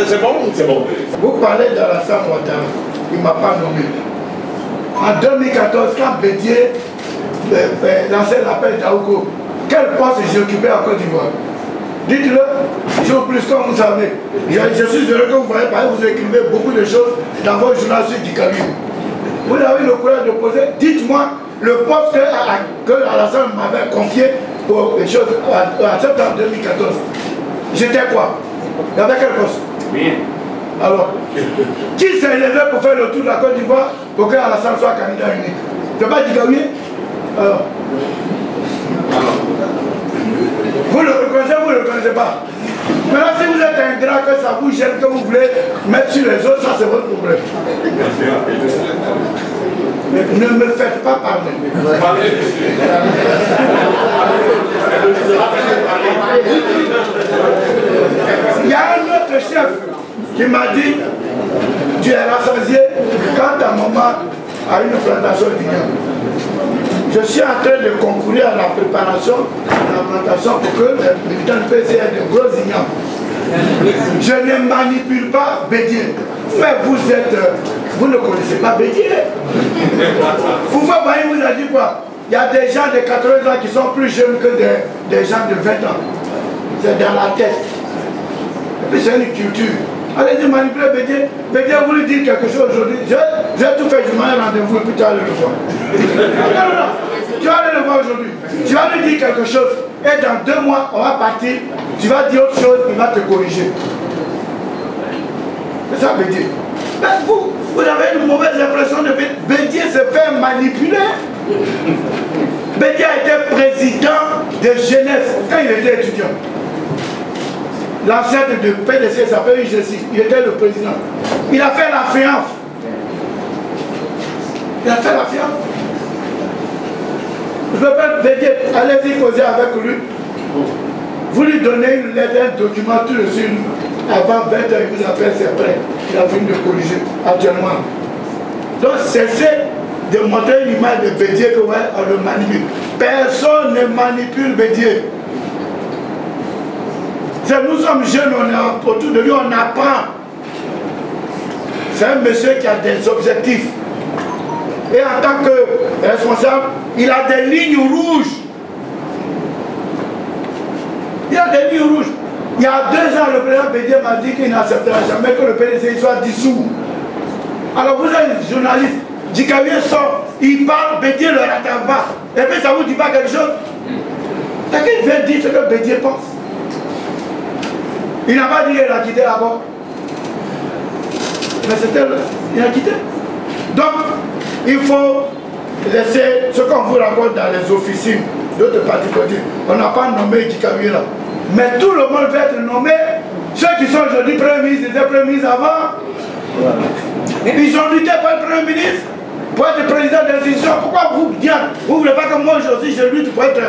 c'est bon ou c'est bon? Vous parlez d'Alassane Ouattara, il ne m'a pas nommé. En 2014, quand Bédié lançait l'appel d'Aouko, quel poste j'ai occupé en Côte d'Ivoire? Dites-le, jour plus comme vous savez. Je suis heureux que vous voyez, parce que vous écrivez beaucoup de choses dans votre journal sur Dikabi. Vous avez le courage de poser, dites-moi le poste que Alassane m'avait confié pour les choses en septembre 2014. J'étais quoi? Il y avait quel poste? Rien. Alors, qui s'est élevé pour faire le tour de la Côte d'Ivoire pour que Alassane soit candidat unique? C'est pas Dikabi? Alors. Vous le reconnaissez, vous ne le reconnaissez pas. Maintenant, si vous êtes ingrat, que ça vous gêne, que vous voulez mettre sur les autres, ça c'est votre problème. Ne me faites pas parler. Il y a un autre chef qui m'a dit, tu es rassasié quand ta maman a une plantation d'igname. Je suis en train de concourir à la préparation de la plantation pour que les militants du PC aient de gros ignames. Je ne manipule pas Bédié. Mais vous ne connaissez pas Bédié. Foufa Baye vous a dit quoi? Il y a des gens de 80 ans qui sont plus jeunes que des gens de 20 ans. C'est dans la tête. Et puis c'est une culture. Allez-y manipuler Bédié. Bédié a voulu dire quelque chose aujourd'hui. J'ai tout fait, je m'en ai rendez-vous et puis tu vas aller le voir. Non. Tu vas aller le voir aujourd'hui. Tu vas lui dire quelque chose. Et dans 2 mois, on va partir. Tu vas dire autre chose, il va te corriger. C'est ça Bédié. Mais vous avez une mauvaise impression de Bédié. Bédié se fait manipuler. Bédié a été président de jeunesse quand il était étudiant. L'ancêtre de PDC s'appelle UGC. Il était le président. Il a fait la fiance. Je peux pas Bédié, allez-y causer avec lui. Vous lui donnez une lettre, un document tout de suite. Avant 20 ans, il vous appelle, c'est prêt. Il a fini de corriger actuellement. Donc cessez de montrer une image de Bédié que ouais, on le manipule. Personne ne manipule Bédié. Nous sommes jeunes, on est autour de lui, on apprend. C'est un monsieur qui a des objectifs. Et en tant que responsable, il a des lignes rouges. Il a des lignes rouges. Il y a 2 ans, le président Bédié m'a dit qu'il n'acceptera jamais que le PDC soit dissous. Alors vous êtes journaliste, Dikabi sort, il parle, Bédié le rattrape pas. Et puis ça vous dit pas quelque chose? Quelqu'un vient dire ce que Bédié pense. Il n'a pas dit qu'il a quitté là-bas. Mais c'était... Il a quitté. Donc, il faut laisser ce qu'on vous raconte dans les officines d'autres partis politiques. On n'a pas nommé Dikabi là. Mais tout le monde va être nommé. Ceux qui sont aujourd'hui Premier ministre, ils étaient Premier ministre avant. Ils ont lutté pour être Premier ministre, pour être président d'institution. Pourquoi vous dites, vous ne voulez pas que moi aujourd'hui je lutte pour être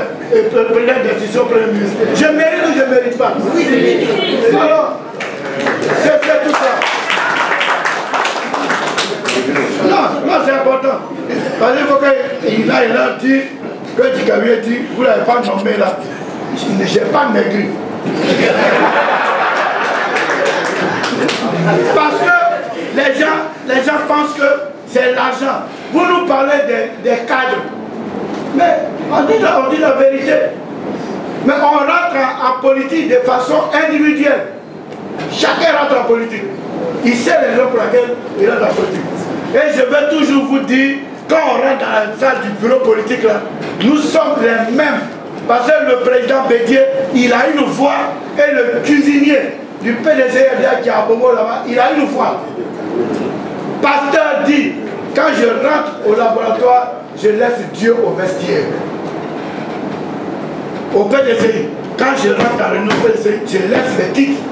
président d'institution, Premier ministre? Je mérite ou je ne mérite pas? Oui, je mérite. Alors, c'est tout ça. Non, c'est important. Parce qu'il faut qu'il a dit que Dikabi a dit, vous ne l'avez pas nommé là. Je n'ai pas maigri. Parce que les gens pensent que c'est l'argent. Vous nous parlez des cadres. Mais on dit la vérité. Mais on rentre en politique de façon individuelle. Chacun rentre en politique. Il sait les gens pour lesquels il rentre en politique. Et je vais toujours vous dire, quand on rentre dans la salle du bureau politique là, nous sommes les mêmes. Parce que le président Bédié, il a une voix, et le cuisinier du PDC qui est à Bobo là-bas, il a une voix. Pasteur dit, quand je rentre au laboratoire, je laisse Dieu au vestiaire. Au PDC, quand je rentre dans le nouveau PDC, je laisse les titres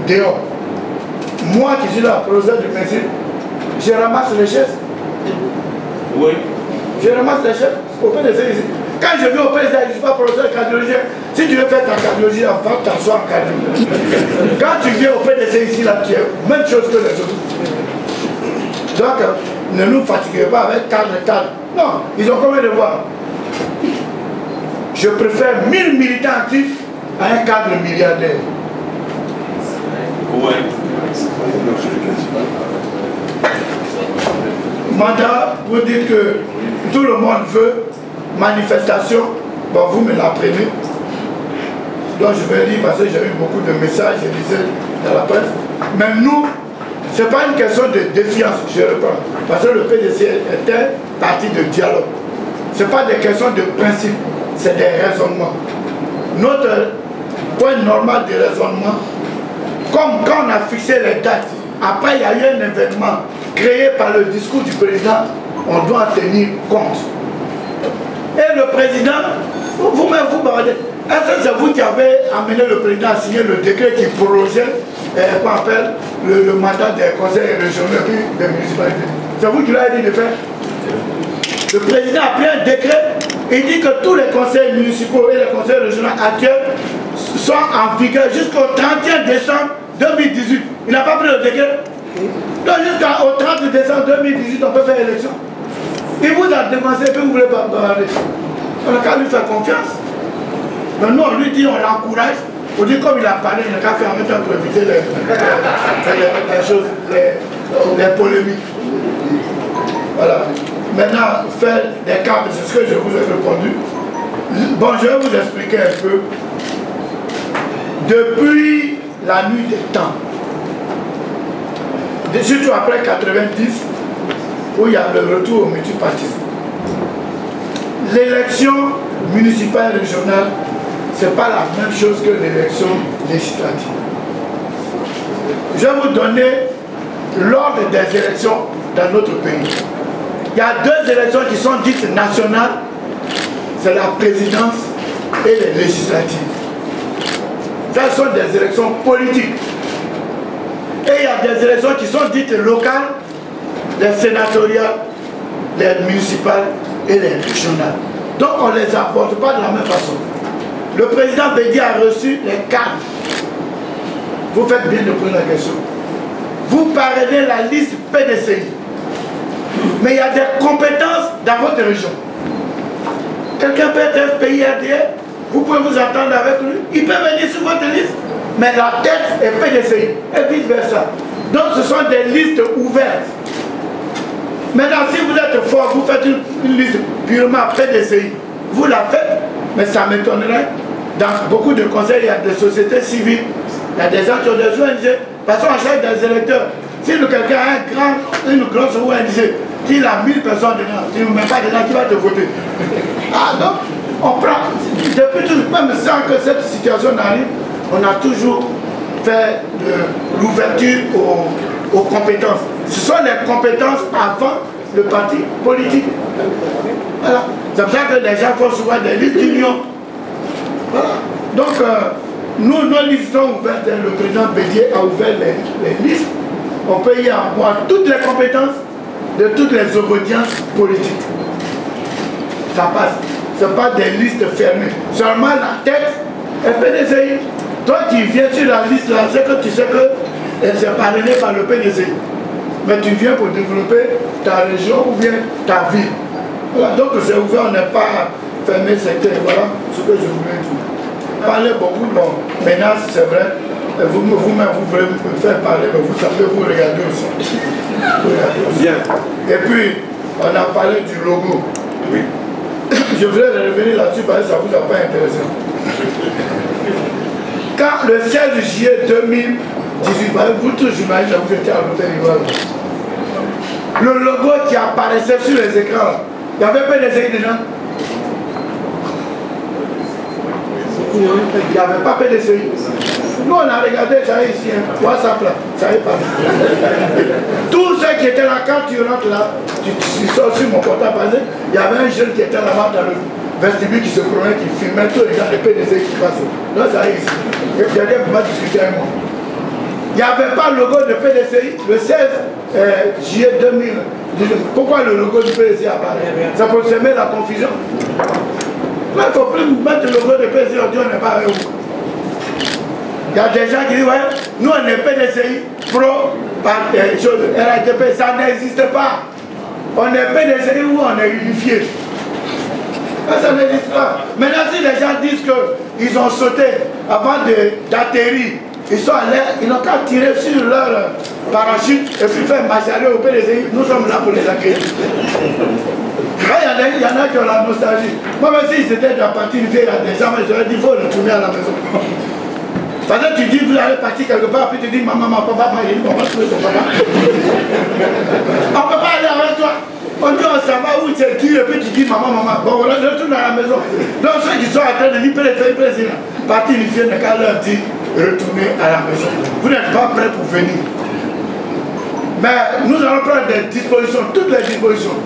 dehors. Moi qui suis là, professeur de médecine, je ramasse les chaises. Oui. Je ramasse les chaises au PDC ici. Quand je vais au PDC, je ne suis pas professeur de cardiologie. Si tu veux faire ta cardiologie, va t'asseoir en cardiologie. Quand tu viens au PDC ici, là, tu es même chose que les autres. Donc, ne nous fatiguez pas avec cadre. Non, ils ont combien de voix? Je préfère 1000 militants actifs à un cadre milliardaire. Oui. mandat, vous dites que tout le monde veut manifestation, bon, vous me l'apprenez. Donc je vais lire parce que j'ai eu beaucoup de messages, je disais dans la presse. Mais nous, ce n'est pas une question de défiance, je reprends. Parce que le PDC est un parti de dialogue. Ce n'est pas des questions de principe, c'est des raisonnements. Notre point normal de raisonnement, comme quand on a fixé les dates, après il y a eu un événement créé par le discours du président, on doit en tenir compte. Et le président, vous-même vous parlez. Est-ce que c'est vous qui avez amené le président à signer le décret qui prorogeait qu'on appelle le mandat des conseils régionaux et des municipalités? C'est vous qui l'avez dit de faire? Le président a pris un décret, il dit que tous les conseils municipaux et les conseils régionaux actuels sont en vigueur jusqu'au 31 décembre 2018. Il n'a pas pris le décret. Donc jusqu'au 30 décembre 2018, on peut faire élection. Il vous a demandé que vous ne voulez pas parler. On n'a qu'à lui faire confiance. Mais nous, on lui dit, on l'encourage. On dit, comme il a parlé, il n'a qu'à faire en même temps pour éviter les choses, les polémiques. Voilà. Maintenant, faire des cas, c'est ce que je vous ai répondu. Bon, je vais vous expliquer un peu. Depuis la nuit des temps, surtout après 90, où il y a le retour au multipartisme, l'élection municipale et régionale, ce n'est pas la même chose que l'élection législative. Je vais vous donner l'ordre des élections dans notre pays. Il y a deux élections qui sont dites nationales, c'est la présidence et les législatives. Ce sont des élections politiques. Et il y a des élections qui sont dites locales, les sénatoriales, les municipales et les régionales. Donc on ne les apporte pas de la même façon. Le président Bédié a reçu les cadres. Vous faites bien de poser la question. Vous parrainez la liste PDCI. Mais il y a des compétences dans votre région. Quelqu'un peut être FPI-RDR, vous pouvez vous entendre avec lui, il peut venir sur votre liste, mais la tête est PDCI, et vice-versa. Donc ce sont des listes ouvertes. Maintenant, si vous êtes fort, vous faites une liste purement PDCI, vous la faites, mais ça m'étonnerait. Dans beaucoup de conseils, il y a des sociétés civiles, il y a des gens qui ont des ONG, parce qu'on cherche des électeurs. Si quelqu'un a une grosse ONG, qu'il a 1000 personnes dedans, tu ne mets pas dedans, qui va te voter? Ah non, on prend, depuis toujours, même sans que cette situation n'arrive, on a toujours fait de l'ouverture aux compétences. Ce sont les compétences avant le parti politique. Voilà. C'est pour ça que les gens font souvent des listes d'union. Voilà. Donc, nous, nos listes sont ouvertes. Le président Bédié a ouvert les listes. On peut y avoir toutes les compétences de toutes les obédiences politiques. Ça passe. Ce n'est pas des listes fermées. Seulement la tête est PDCI. Toi qui viens sur la liste là, c'est que tu sais que c'est parrainé par le PDCI. Mais tu viens pour développer ta région ou bien ta ville. Voilà. Donc c'est ouvert, on n'est pas fermé secteur. Voilà ce que je voulais dire. Parler beaucoup, bon, maintenant c'est vrai. Vous-même, vous voulez me faire parler, mais vous savez, vous regardez aussi. Bien. Et puis, on a parlé du logo. Oui. Je voulais revenir là-dessus parce que ça ne vous a pas intéressé. Quand le 16 juillet 2018, vous tous, j'imagine, vous étiez à l'hôtel Ivoire. Le logo qui apparaissait sur les écrans, il n'y avait pas des écrans dedans. Il n'y avait pas PDCI. Nous on a regardé ça ici, hein, WhatsApp là, ça y est pas. Tous ceux qui étaient là, quand tu rentres là, tu sors sur mon portable, il y avait un jeune qui était là-bas dans le vestibule qui se promenait, qui filmait tous les gens de PDCI qui passaient. Donc ça y est ici. Quelqu'un peut pas discuter avec moi. Il n'y avait pas le logo de PDCI le 16 juillet 2019. Pourquoi le logo du PDCI apparaît? Ça peut semer la confusion. Il ne faut plus mettre le logo de PDCI, on dit on n'est pas avec vous. Il y a des gens qui disent, ouais, nous on est PDCI, pro, RATP, ça n'existe pas. On est PDCI ou on est unifié. Ça n'existe pas. Maintenant, si les gens disent qu'ils ont sauté avant d'atterrir ils sont allés, ils n'ont qu'à tirer sur leur parachute et puis faire marcher au PDCI. Nous sommes là pour les accueillir. Il y en a qui ont la nostalgie. Moi, même si c'était de la partie une vieille, il y a des gens, je leur dis, il faut retourner à la maison. Parce que tu dis, vous allez partir quelque part, puis tu dis, maman, papa, on va trouver ton papa. On ne peut pas aller avec toi. On dit, on s'en va où c'est qui, et puis tu dis, maman, bon, voilà, je retourne à la maison. Donc ceux qui sont en train de libérer les présidents, partie unifiée, n'a qu'à leur dire, retournez à la maison. Vous n'êtes pas prêts pour venir. Mais nous allons prendre des dispositions, toutes les dispositions.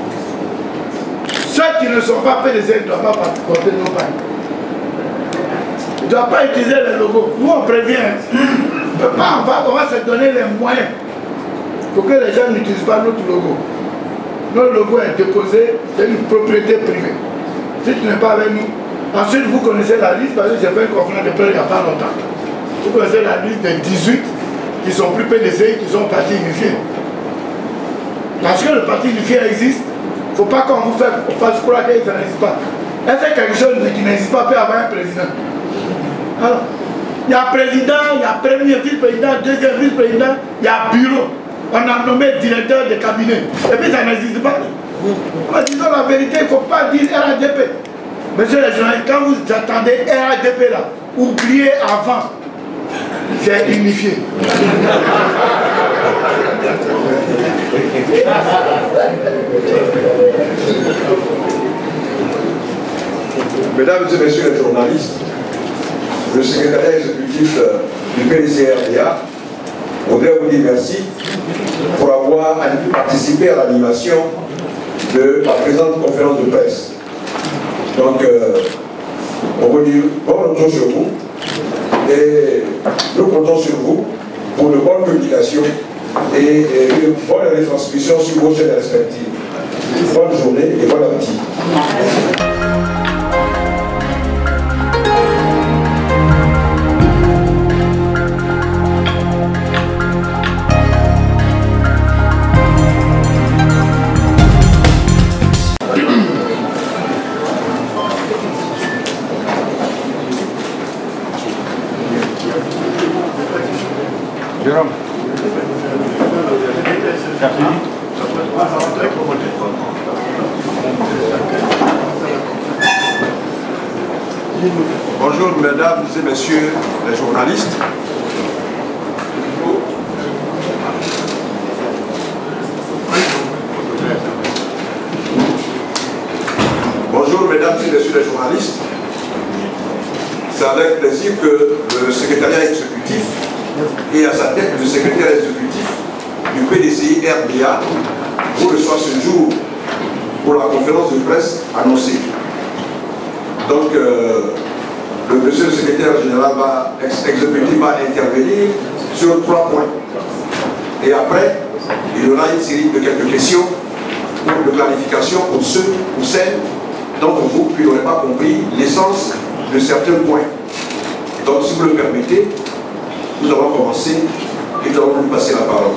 Ceux qui ne sont pas PDC ne doivent pas porter nos pailles. Ils ne doivent pas utiliser les logos. Nous on prévient. On va se donner les moyens pour que les gens n'utilisent pas notre logo. Notre logo est déposé, c'est une propriété privée. Si tu n'es pas avec nous, ensuite vous connaissez la liste, parce que j'ai fait une conférence de presse il n'y a pas longtemps. Vous connaissez la liste des 18 qui sont plus PDC, qui sont partis unifiés. Parce que le parti unifié existe, il ne faut pas qu'on vous fasse croire qu'il n'existe pas. Est-ce que quelque chose qui n'existe pas peut avoir un président? Alors, il y a président, il y a premier vice-président, deuxième vice-président, il y a bureau. On a nommé directeur de cabinet. Et puis ça n'existe pas. Disons la vérité, il ne faut pas dire RADP. Monsieur les journalistes, quand vous attendez RADP là, oubliez avant. C'est unifié. Mesdames et messieurs les journalistes, le secrétaire exécutif du PDC-RDA voudrait vous dire merci pour avoir participé à l'animation de la présente conférence de presse. Donc, on vous dit bon retour sur vous et nous comptons sur vous pour de bonnes publications et une bonne retransmission sur vos chaînes respectives. Bonne journée et bon appétit. Jérôme. Bonjour mesdames et messieurs les journalistes. Bonjour mesdames et messieurs les journalistes. C'est avec plaisir que le secrétariat exécutif et à sa tête le secrétaire exécutif du PDCI RDA vous reçoit ce jour pour la conférence de presse annoncée. Donc le monsieur le secrétaire général exécutif va intervenir sur 3 points. Et après, il y aura une série de quelques questions ou de clarifications pour ceux ou celles d'entre vous qui n'auraient pas compris l'essence de certains points. Donc si vous le permettez, nous allons commencer et nous allons nous passer la parole.